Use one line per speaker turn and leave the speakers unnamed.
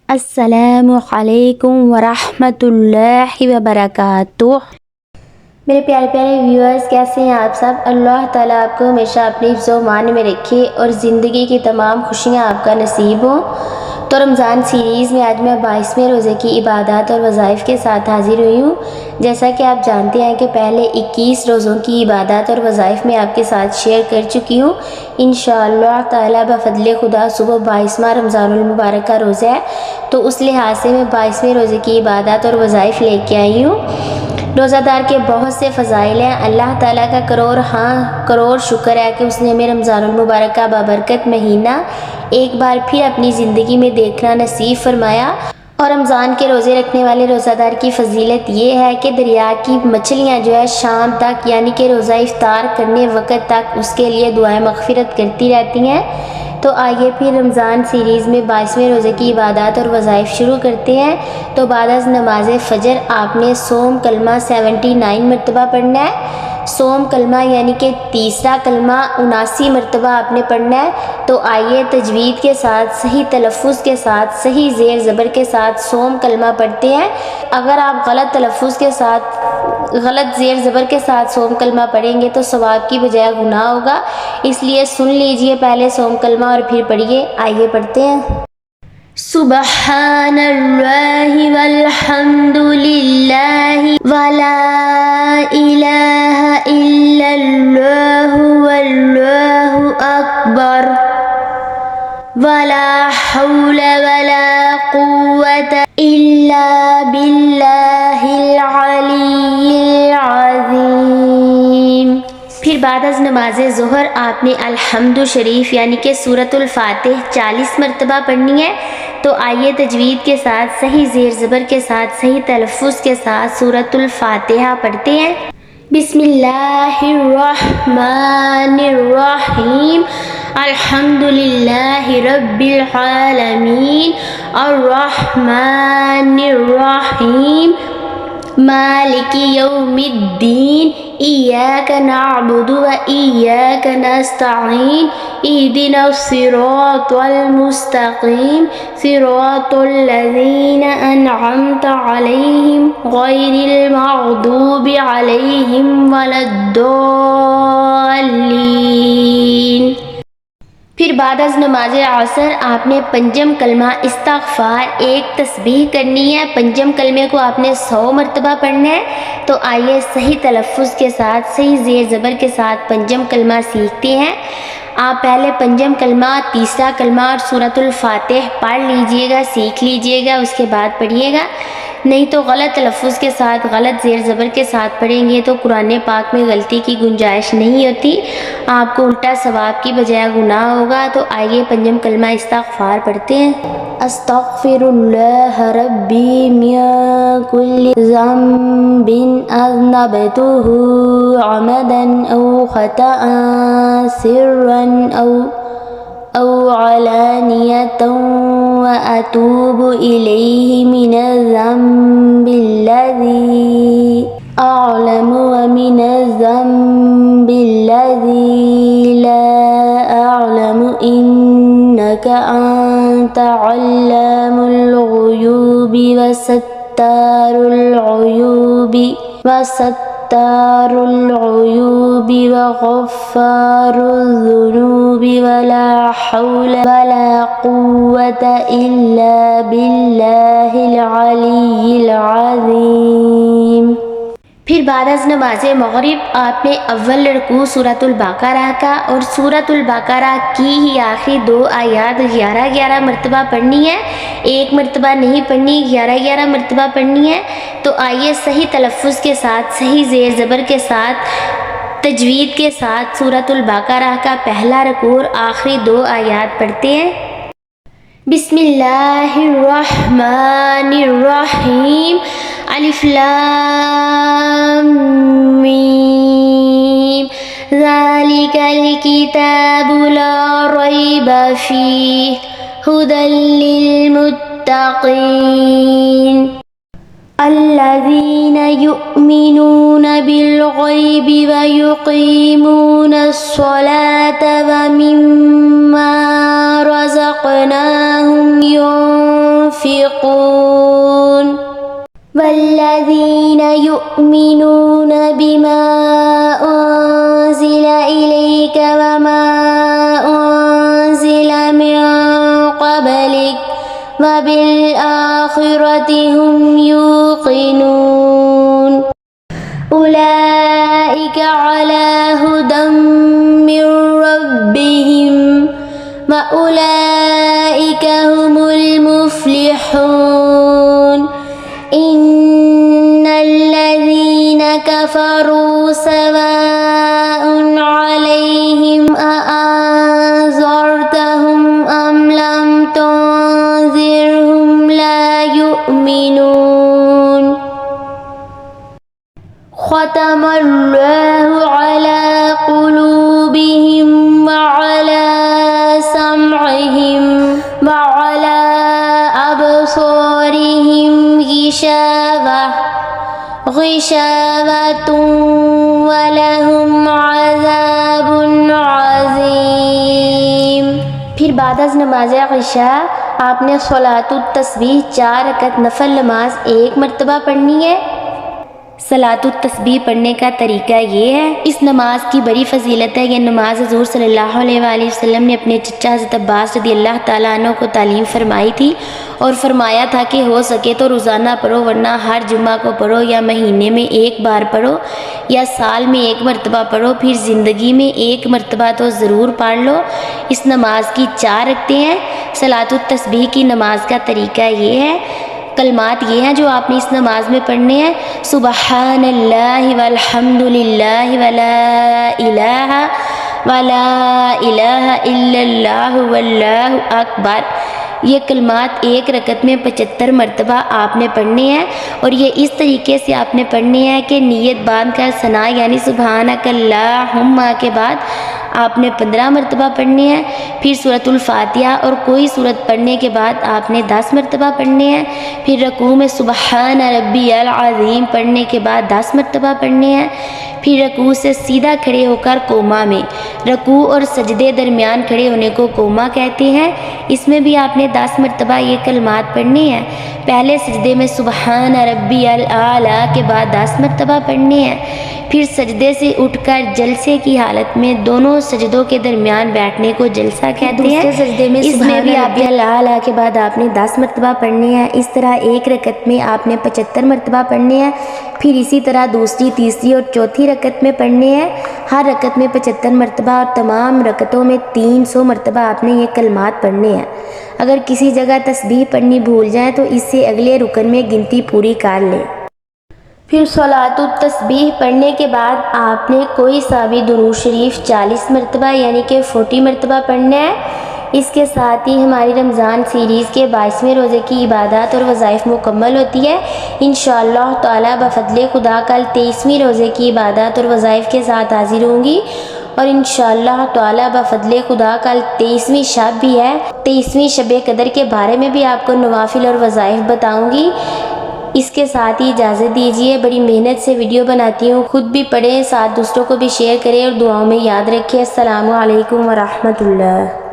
السلام علیکم ورحمۃ اللہ وبرکاتہ۔ میرے پیارے پیارے ویورز، کیسے ہیں آپ سب؟ اللہ تعالیٰ آپ کو ہمیشہ اپنی حفظ و امان میں رکھے اور زندگی کی تمام خوشیاں آپ کا نصیب ہوں۔ تو رمضان سیریز میں آج میں 22ویں روزے کی عبادات اور وظائف کے ساتھ حاضر ہوئی ہوں۔ جیسا کہ آپ جانتے ہیں کہ پہلے 21 روزوں کی عبادات اور وظائف میں آپ کے ساتھ شیئر کر چکی ہوں۔ انشاءاللہ تعالیٰ بفضل خدا صبح 22واں رمضان المبارک کا روزہ ہے، تو اس لحاظ سے میں 22ویں روزے کی عبادات اور وظائف لے کے آئی ہوں۔ روزہ دار کے بہت سے فضائل ہیں۔ اللہ تعالیٰ کا کروڑ شکر ہے کہ اس نے ہمیں رمضان المبارک کا بابرکت مہینہ ایک بار پھر اپنی زندگی میں دیکھنا نصیب فرمایا۔ اور رمضان کے روزے رکھنے والے روزہ دار کی فضیلت یہ ہے کہ دریا کی مچھلیاں جو ہے شام تک یعنی کہ روزہ افطار کرنے وقت تک اس کے لیے دعائیں مغفرت کرتی رہتی ہیں۔ تو آئیے پھر رمضان سیریز میں 22ویں روزے کی عبادات اور وظائف شروع کرتے ہیں۔ تو بعد از نماز فجر آپ نے سوم کلمہ 79 مرتبہ پڑھنا ہے۔ سوم کلمہ یعنی کہ تیسرا کلمہ 79 مرتبہ آپ نے پڑھنا ہے۔ تو آئیے تجوید کے ساتھ، صحیح تلفظ کے ساتھ، صحیح زیر زبر کے ساتھ سوم کلمہ پڑھتے ہیں۔ اگر آپ غلط تلفظ کے ساتھ، غلط زیر زبر کے ساتھ سوم کلمہ پڑھیں گے تو ثواب کی بجائے گناہ ہوگا، اس لیے سن لیجئے پہلے سوم کلمہ اور پھر پڑھیے۔ آئیے پڑھتے ہیں۔ سبحان اللہ والحمد للہ ولا الہ الا اللہ واللہ اکبر ولا حول ولا قوة الا باللہ العلی العظیم۔ پھر بعد از نماز ظہر آپ نے الحمد شریف یعنی کہ سورۃ الفاتح 40 مرتبہ پڑھنی ہے۔ تو آئیے تجوید کے ساتھ، صحیح زیر زبر کے ساتھ، صحیح تلفظ کے ساتھ سورۃ الفاتحہ پڑھتے ہیں۔ بسم اللہ الرحمن الرحیم، الحمد للہ رب العالمین، الرحمن الرحیم، مالک یوم الدین، ایاک نعبد و ایاک نستعین، اہدنا الصراط المستقیم، صراط الذین انعمت علیہم غیر المغضوب علیہم ولا الضالین۔ پھر بعد از نماز عصر آپ نے پنجم کلمہ استغفار ایک تسبیح کرنی ہے۔ پنجم کلمے کو آپ نے 100 مرتبہ پڑھنا ہے۔ تو آئیے صحیح تلفظ کے ساتھ، صحیح زیر زبر کے ساتھ پنجم کلمہ سیکھتے ہیں۔ آپ پہلے پنجم کلمہ، تیسرا کلمہ اور سورۃ الفاتح پڑھ لیجئے گا، سیکھ لیجئے گا، اس کے بعد پڑھیے گا۔ نہیں تو غلط تلفظ کے ساتھ، غلط زیر زبر کے ساتھ پڑھیں گے تو قرآن پاک میں غلطی کی گنجائش نہیں ہوتی، آپ کو الٹا ثواب کی بجائے گناہ ہوگا۔ تو آئیے پنجم کلمہ استغفار پڑھتے ہیں۔ استغفر اللہ ربی من کل ذنب اذنبتہ عمدا او خطأ سرا او علانیۃ واتوب الیہ من الذنب الذی اعلم ومن الذنب الذی لا اعلم انک انت علام الغیوب وستار العیوب وغفار الذنوب ولا حول ولا قوة الا باللہ العلی العظیم۔ پھر بعد از نماز مغرب آپ نے اول رکوع سورۃ البقرہ کا اور سورۃ البقرہ کی ہی آخری 2 آیات 11 مرتبہ پڑھنی ہے۔ ایک مرتبہ نہیں پڑھنی، 11 مرتبہ پڑھنی ہے۔ تو آئیے صحیح تلفظ کے ساتھ، صحیح زیر زبر کے ساتھ، تجوید کے ساتھ سورۃ البقرہ کا پہلا رکوع اور آخری 2 آیات پڑھتے ہیں۔ بسم اللہ الرحمن الرحیم، الف لام میم، ذالک الکتاب لا ریب فیہ ھدی للمتقین، الذین یؤمنون بالغیب ویقیمون الصلاة ومما رزقناهم ينفقون۔ يؤمنون بما أنزل إليك وما أنزل من قبلك وبالآخرة هم يوقنون أولئك على هدى من ربهم وأولئك هم المفلحون إن الذين كفروا سواء عليهم أأنذرتهم أم لم تنذرهم لا يؤمنون ختم الله على قلوبهم وعلى سمعهم وعلى أبصارهم غشاوة ولهم عذاب عظیم۔ پھر بعد از نماز عشاء آپ نے صلاۃ التسبیح 4 رکعت نفل نماز 1 مرتبہ پڑھنی ہے۔ صلاۃ التسبیح پڑھنے کا طریقہ یہ ہے، اس نماز کی بڑی فضیلت ہے۔ یہ نماز حضور صلی اللہ علیہ وآلہ وسلم نے اپنے چچا حضرت عباس رضی اللہ تعالیٰ عنہ کو تعلیم فرمائی تھی اور فرمایا تھا کہ ہو سکے تو روزانہ پڑھو، ورنہ ہر جمعہ کو پڑھو، یا مہینے میں 1 بار پڑھو، یا سال میں 1 مرتبہ پڑھو، پھر زندگی میں 1 مرتبہ تو ضرور پڑھ لو۔ اس نماز کی 4 رکعتیں ہیں۔ صلاۃ التسبیح کی نماز کا طریقہ یہ ہے، کلمات یہ ہیں جو آپ نے اس نماز میں پڑھنے ہیں: سبحان اللہ والحمد للہ ولا الہ الا اللہ واللہ اکبر۔ یہ کلمات 1 رکعت میں 75 مرتبہ آپ نے پڑھنے ہیں، اور یہ اس طریقے سے آپ نے پڑھنے ہیں کہ نیت باندھ کر ثنا یعنی سبحانک اللہم کے بعد آپ نے 15 مرتبہ پڑھنے ہیں۔ پھر سورۃ الفاتحہ اور کوئی سورت پڑھنے کے بعد آپ نے 10 مرتبہ پڑھنے ہیں۔ پھر رکوع میں سبحان ربی العظیم پڑھنے کے بعد 10 مرتبہ پڑھنے ہیں۔ پھر رکوع سے سیدھا کھڑے ہو کر قوما میں، رکوع اور سجدے درمیان کھڑے ہونے کو قوما کہتے ہیں، اس میں بھی آپ نے 10 مرتبہ یہ کلمات پڑھنے ہیں۔ پہلے سجدے میں سبحان ربی الاعلیٰ کے بعد 10 مرتبہ پڑھنے ہیں۔ پھر سجدے سے اٹھ کر جلسے کی حالت میں دونوں سجدوں کے درمیان بیٹھنے کو جلسہ کہتے ہیں۔ سجدے میں اس میں بھی آپ الاعلیٰ کے بعد آپ نے 10 مرتبہ پڑھنے ہیں۔ اس طرح 1 رکعت میں آپ نے 75 مرتبہ پڑھنے ہیں، پھر اسی طرح دوسری، تیسری اور چوتھی رکعت میں پڑھنے ہیں، ہر رکعت میں 75 مرتبہ، اور تمام رکعتوں میں 300 مرتبہ آپ نے یہ کلمات پڑھنے ہیں۔ اگر کسی جگہ تسبیح پڑھنی بھول جائیں تو اس سے اگلے رکن میں گنتی پوری کر لیں۔ پھر صلاۃ التسبیح پڑھنے کے بعد آپ نے کوئی سا بھی درود شریف 40 مرتبہ یعنی کہ 40 مرتبہ پڑھنا ہے۔ اس کے ساتھ ہی ہماری رمضان سیریز کے 22ویں روزے کی عبادات اور وظائف مکمل ہوتی ہے۔ انشاءاللہ تعالی بفضل خدا کل 23ویں روزے کی عبادات اور وظائف کے ساتھ حاضر ہوں گی، اور انشاءاللہ تعالی بفضل خدا کل 23ویں شب بھی ہے۔ 23ویں شب قدر کے بارے میں بھی آپ کو نوافل اور وظائف بتاؤں گی۔ اس کے ساتھ ہی اجازت دیجیے، بڑی محنت سے ویڈیو بناتی ہوں، خود بھی پڑھیں، ساتھ دوسروں کو بھی شیئر کریں اور دعاؤں میں یاد رکھیں۔ السلام علیکم ورحمۃ اللہ۔